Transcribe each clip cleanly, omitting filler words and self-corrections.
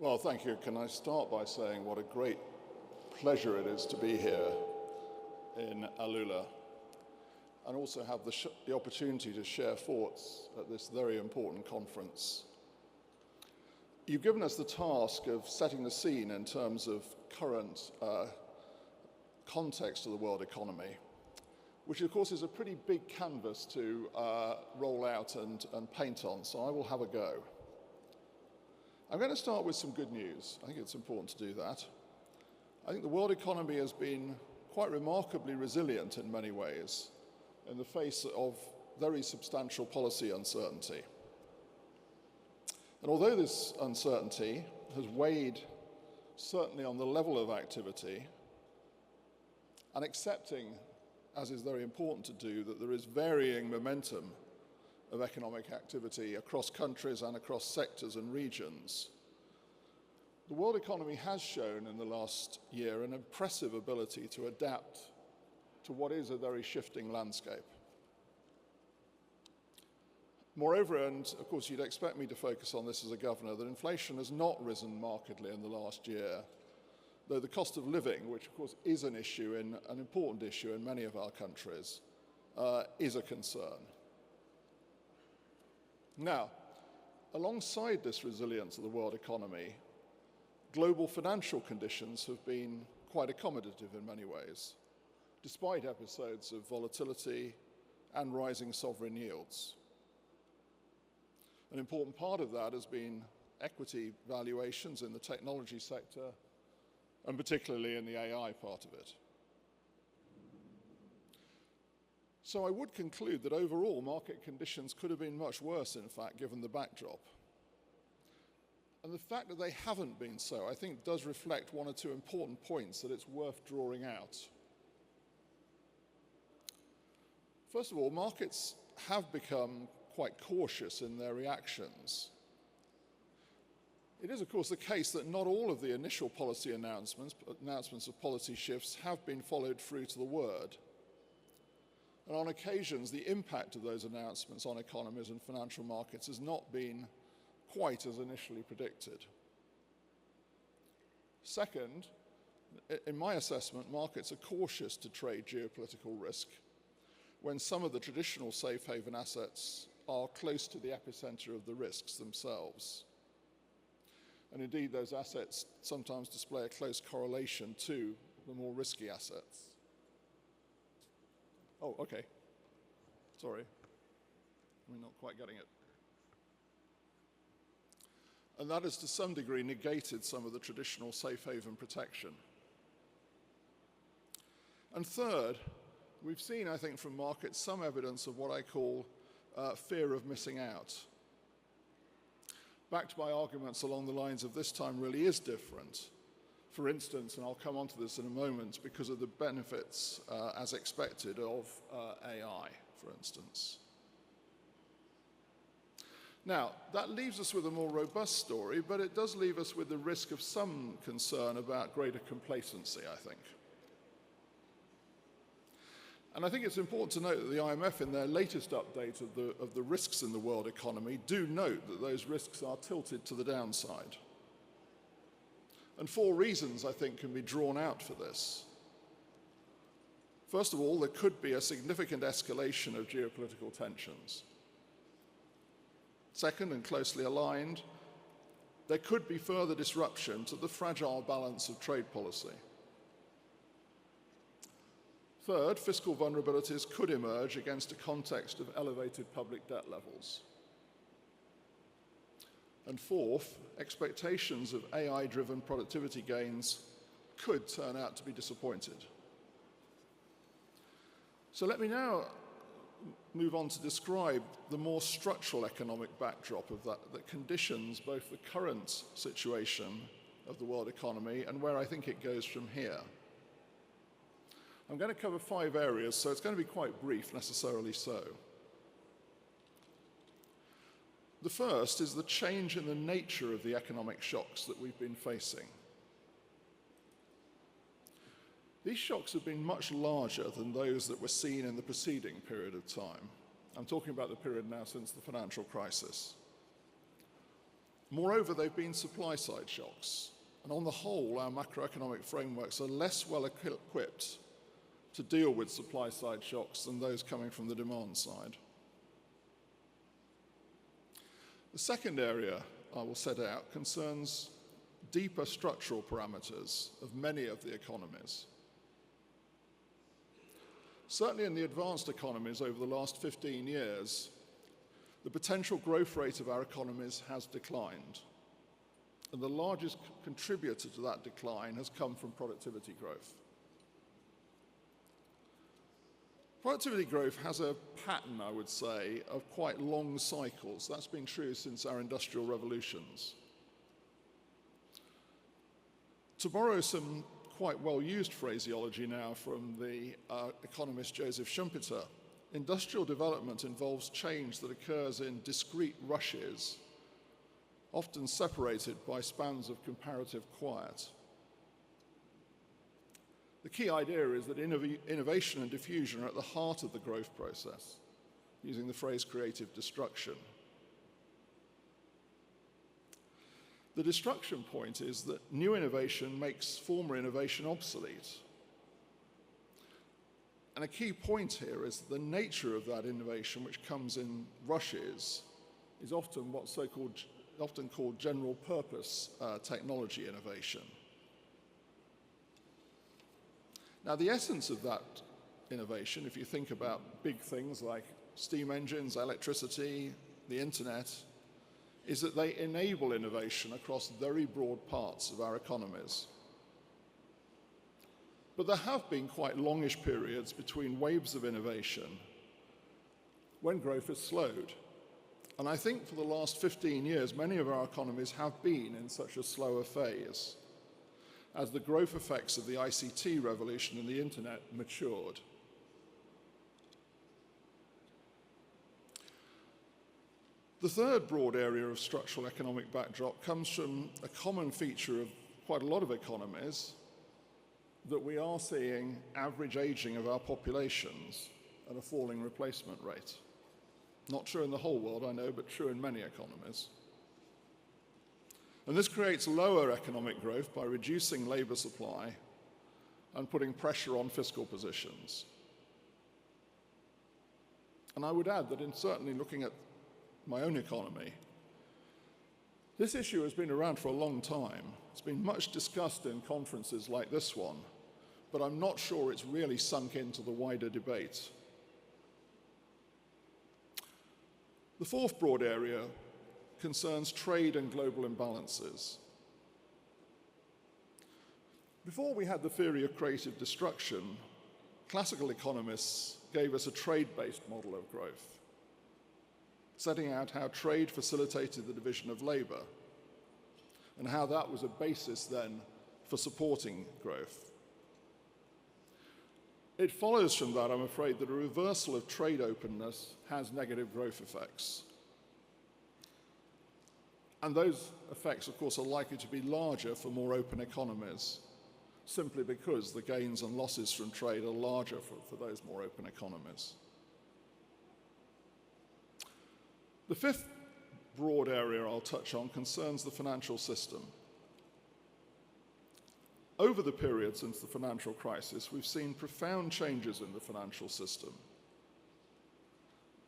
Well, thank you. Can I start by saying what a great pleasure it is to be here in Alula and also have the opportunity to share thoughts at this very important conference. You've given us the task of setting the scene in terms of current context of the world economy, which of course is a pretty big canvas to roll out and paint on, so I will have a go. I'm going to start with some good news. I think it's important to do that. I think the world economy has been quite remarkably resilient in many ways in the face of very substantial policy uncertainty. And although this uncertainty has weighed certainly on the level of activity, and accepting, as is very important to do, that there is varying momentum of economic activity across countries and across sectors and regions, the world economy has shown in the last year an impressive ability to adapt to what is a very shifting landscape. Moreover, and of course you'd expect me to focus on this as a governor, that inflation has not risen markedly in the last year, though the cost of living, which of course is an issue, an important issue in many of our countries, is a concern. Now, alongside this resilience of the world economy, global financial conditions have been quite accommodative in many ways, despite episodes of volatility and rising sovereign yields. An important part of that has been equity valuations in the technology sector, and particularly in the AI part of it. So I would conclude that overall market conditions could have been much worse, in fact, given the backdrop. And the fact that they haven't been so, I think, does reflect one or two important points that it's worth drawing out. First of all, markets have become quite cautious in their reactions. It is, of course, the case that not all of the initial policy announcements of policy shifts have been followed through to the word. And on occasions, the impact of those announcements on economies and financial markets has not been quite as initially predicted. Second, in my assessment, markets are cautious to trade geopolitical risk when some of the traditional safe haven assets are close to the epicenter of the risks themselves. And indeed, those assets sometimes display a close correlation to the more risky assets. Oh, okay. Sorry. We're not quite getting it. And that has to some degree negated some of the traditional safe haven protection. And third, we've seen, I think, from markets some evidence of what I call fear of missing out, backed by arguments along the lines of this time really is different. For instance, and I'll come on to this in a moment, because of the benefits, as expected, of AI, for instance. Now, that leaves us with a more robust story, but it does leave us with the risk of some concern about greater complacency, I think. And I think it's important to note that the IMF, in their latest update of the risks in the world economy, do note that those risks are tilted to the downside. And 4 reasons, I think, can be drawn out for this. First of all, there could be a significant escalation of geopolitical tensions. Second, and closely aligned, there could be further disruption to the fragile balance of trade policy. Third, fiscal vulnerabilities could emerge against a context of elevated public debt levels. And fourth, expectations of AI-driven productivity gains could turn out to be disappointed. So let me now move on to describe the more structural economic backdrop of that conditions both the current situation of the world economy and where I think it goes from here. I'm going to cover 5 areas, so it's going to be quite brief, necessarily so. The first is the change in the nature of the economic shocks that we've been facing. These shocks have been much larger than those that were seen in the preceding period of time. I'm talking about the period now since the financial crisis. Moreover, they've been supply-side shocks, and on the whole, our macroeconomic frameworks are less well equipped to deal with supply-side shocks than those coming from the demand side. The second area I will set out concerns deeper structural parameters of many of the economies. Certainly in the advanced economies over the last 15 years, the potential growth rate of our economies has declined, and the largest contributor to that decline has come from productivity growth. Productivity growth has a pattern, I would say, of quite long cycles. That's been true since our industrial revolutions. To borrow some quite well-used phraseology now from the economist Joseph Schumpeter, industrial development involves change that occurs in discrete rushes, often separated by spans of comparative quiet. The key idea is that innovation and diffusion are at the heart of the growth process, using the phrase creative destruction. The destruction point is that new innovation makes former innovation obsolete. And a key point here is that the nature of that innovation, which comes in rushes, is often what's often called general purpose technology innovation. Now, the essence of that innovation, if you think about big things like steam engines, electricity, the internet, is that they enable innovation across very broad parts of our economies. But there have been quite longish periods between waves of innovation when growth has slowed. And I think for the last 15 years, many of our economies have been in such a slower phase as the growth effects of the ICT revolution and the internet matured. The third broad area of structural economic backdrop comes from a common feature of quite a lot of economies, that we are seeing average aging of our populations and a falling replacement rate. Not true in the whole world, I know, but true in many economies. And this creates lower economic growth by reducing labor supply and putting pressure on fiscal positions. And I would add that in certainly looking at my own economy, this issue has been around for a long time. It's been much discussed in conferences like this one, but I'm not sure it's really sunk into the wider debate. The fourth broad area concerns trade and global imbalances. Before we had the theory of creative destruction, classical economists gave us a trade-based model of growth, setting out how trade facilitated the division of labor and how that was a basis then for supporting growth. It follows from that, I'm afraid, that a reversal of trade openness has negative growth effects. And those effects, of course, are likely to be larger for more open economies, simply because the gains and losses from trade are larger for those more open economies. The fifth broad area I'll touch on concerns the financial system. Over the period since the financial crisis, we've seen profound changes in the financial system.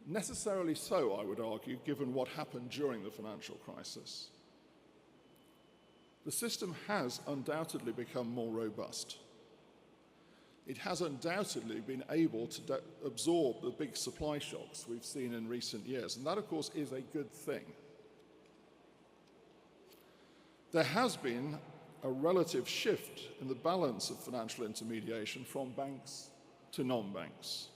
Necessarily so, I would argue, given what happened during the financial crisis. The system has undoubtedly become more robust. It has undoubtedly been able to absorb the big supply shocks we've seen in recent years, and that, of course, is a good thing. There has been a relative shift in the balance of financial intermediation from banks to non-banks.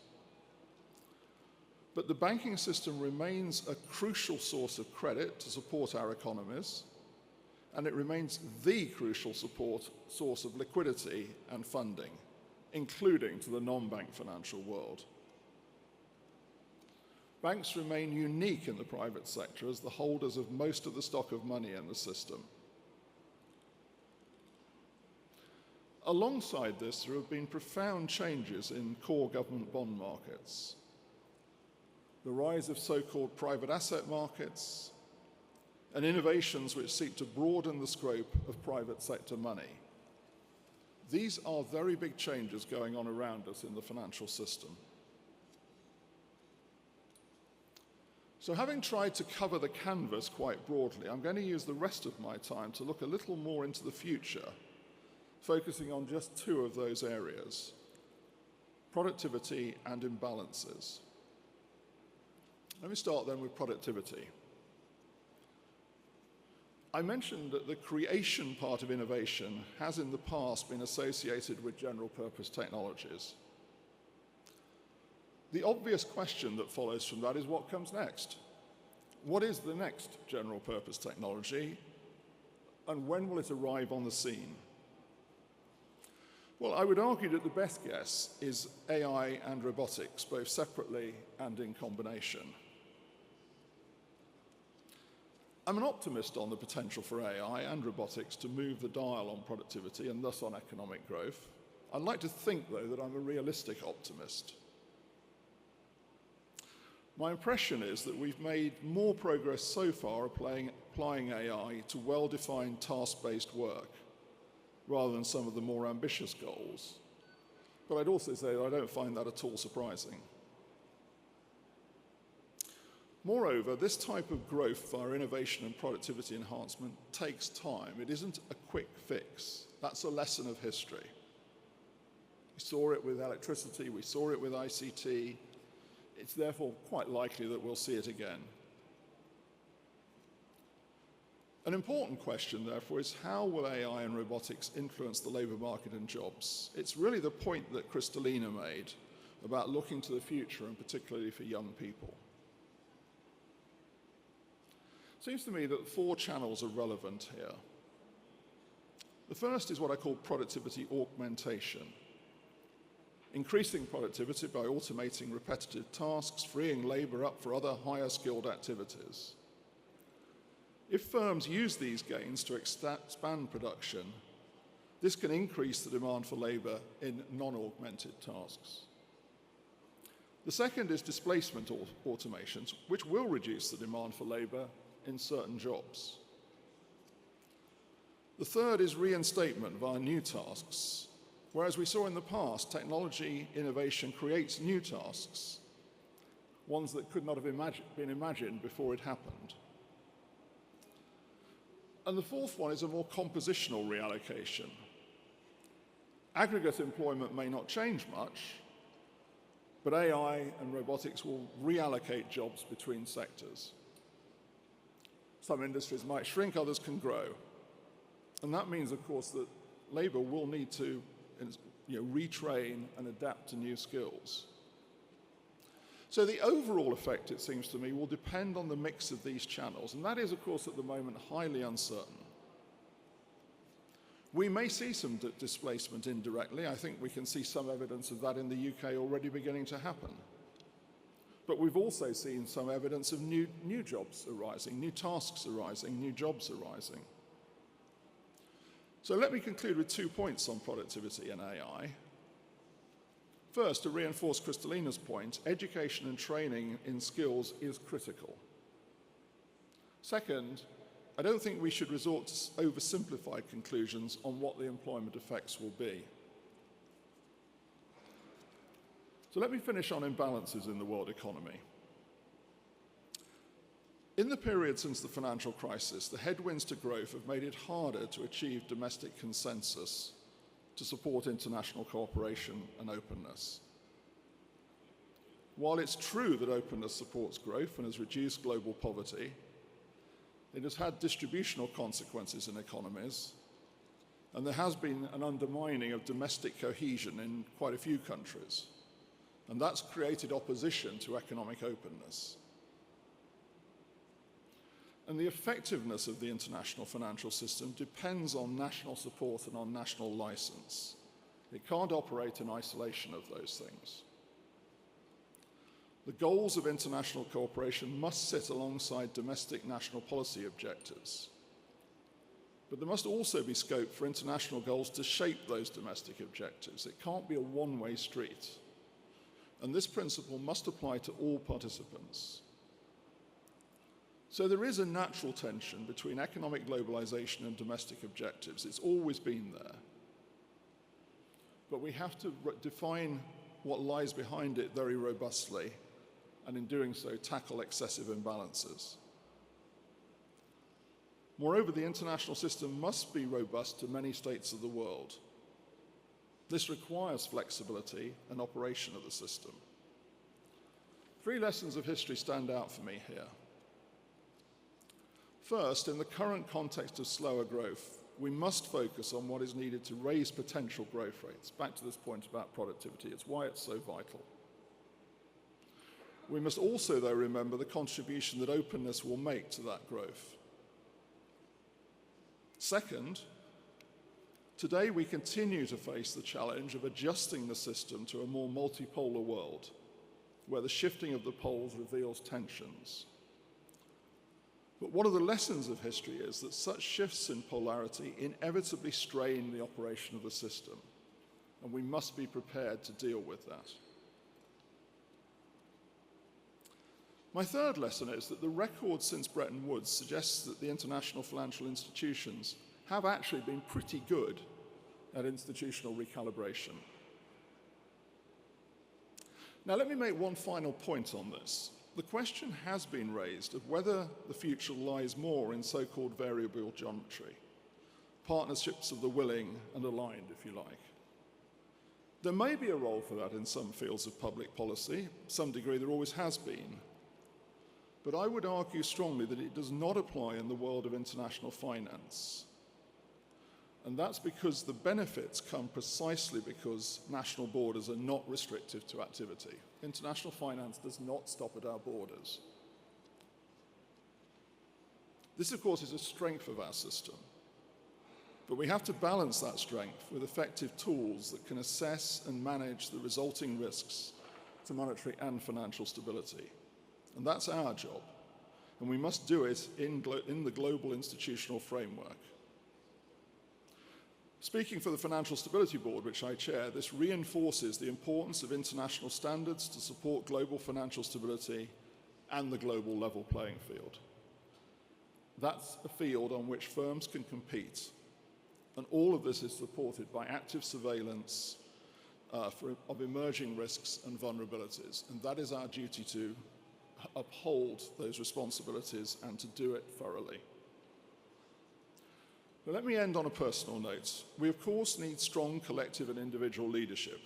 But the banking system remains a crucial source of credit to support our economies, and it remains the crucial source of liquidity and funding, including to the non-bank financial world. Banks remain unique in the private sector as the holders of most of the stock of money in the system. Alongside this, there have been profound changes in core government bond markets. The rise of so-called private asset markets, and innovations which seek to broaden the scope of private sector money. These are very big changes going on around us in the financial system. So having tried to cover the canvas quite broadly, I'm going to use the rest of my time to look a little more into the future, focusing on just two of those areas: productivity and imbalances. Let me start then with productivity. I mentioned that the creation part of innovation has in the past been associated with general purpose technologies. The obvious question that follows from that is what comes next? What is the next general purpose technology, and when will it arrive on the scene? Well, I would argue that the best guess is AI and robotics, both separately and in combination. I'm an optimist on the potential for AI and robotics to move the dial on productivity and thus on economic growth. I'd like to think, though, that I'm a realistic optimist. My impression is that we've made more progress so far applying AI to well-defined task-based work, rather than some of the more ambitious goals. But I'd also say that I don't find that at all surprising. Moreover, this type of growth via innovation and productivity enhancement takes time. It isn't a quick fix. That's a lesson of history. We saw it with electricity, we saw it with ICT. It's therefore quite likely that we'll see it again. An important question, therefore, is how will AI and robotics influence the labour market and jobs? It's really the point that Kristalina made about looking to the future, and particularly for young people. It seems to me that four channels are relevant here. The first is what I call productivity augmentation. Increasing productivity by automating repetitive tasks, freeing labour up for other higher skilled activities. If firms use these gains to expand production, this can increase the demand for labour in non-augmented tasks. The second is displacement automations, which will reduce the demand for labour in certain jobs. The third is reinstatement via new tasks. Whereas we saw in the past, technology innovation creates new tasks, ones that could not have been imagined before it happened. And the fourth one is a more compositional reallocation. Aggregate employment may not change much, but AI and robotics will reallocate jobs between sectors. Some industries might shrink, others can grow. And that means, of course, that labour will need to retrain and adapt to new skills. So the overall effect, it seems to me, will depend on the mix of these channels, and that is, of course, at the moment, highly uncertain. We may see some displacement indirectly. I think we can see some evidence of that in the UK already beginning to happen. But we've also seen some evidence of new jobs arising, new tasks arising, new jobs arising. So let me conclude with 2 points on productivity and AI. First, to reinforce Kristalina's point, education and training in skills is critical. Second, I don't think we should resort to oversimplified conclusions on what the employment effects will be. So let me finish on imbalances in the world economy. In the period since the financial crisis, the headwinds to growth have made it harder to achieve domestic consensus to support international cooperation and openness. While it's true that openness supports growth and has reduced global poverty, it has had distributional consequences in economies, and there has been an undermining of domestic cohesion in quite a few countries, and that's created opposition to economic openness. And the effectiveness of the international financial system depends on national support and on national license. It can't operate in isolation of those things. The goals of international cooperation must sit alongside domestic national policy objectives. But there must also be scope for international goals to shape those domestic objectives. It can't be a one-way street. And this principle must apply to all participants. So there is a natural tension between economic globalization and domestic objectives. It's always been there. But we have to define what lies behind it very robustly, and in doing so, tackle excessive imbalances. Moreover, the international system must be robust to many states of the world. This requires flexibility and operation of the system. 3 lessons of history stand out for me here. First, in the current context of slower growth, we must focus on what is needed to raise potential growth rates. Back to this point about productivity, it's why it's so vital. We must also, though, remember the contribution that openness will make to that growth. Second, today we continue to face the challenge of adjusting the system to a more multipolar world, where the shifting of the poles reveals tensions. But one of the lessons of history is that such shifts in polarity inevitably strain the operation of the system, and we must be prepared to deal with that. My third lesson is that the record since Bretton Woods suggests that the international financial institutions have actually been pretty good at institutional recalibration. Now, let me make one final point on this. The question has been raised of whether the future lies more in so-called variable geometry, partnerships of the willing and aligned, if you like. There may be a role for that in some fields of public policy. To some degree, there always has been. But I would argue strongly that it does not apply in the world of international finance. And that's because the benefits come precisely because national borders are not restrictive to activity. International finance does not stop at our borders. This, of course, is a strength of our system. But we have to balance that strength with effective tools that can assess and manage the resulting risks to monetary and financial stability. And that's our job. And we must do it in the global institutional framework. Speaking for the Financial Stability Board, which I chair, this reinforces the importance of international standards to support global financial stability and the global level playing field. That's a field on which firms can compete. And all of this is supported by active surveillance of emerging risks and vulnerabilities. And that is our duty to uphold those responsibilities and to do it thoroughly. But let me end on a personal note. We, of course, need strong collective and individual leadership.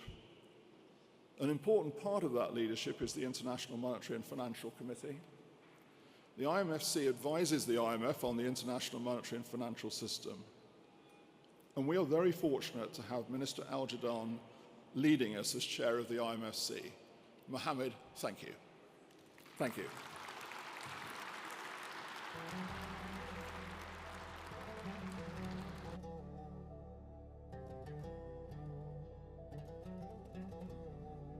An important part of that leadership is the International Monetary and Financial Committee. The IMFC advises the IMF on the international monetary and financial system. And we are very fortunate to have Minister Al-Jadaan leading us as chair of the IMFC. Mohammed, thank you. Thank you.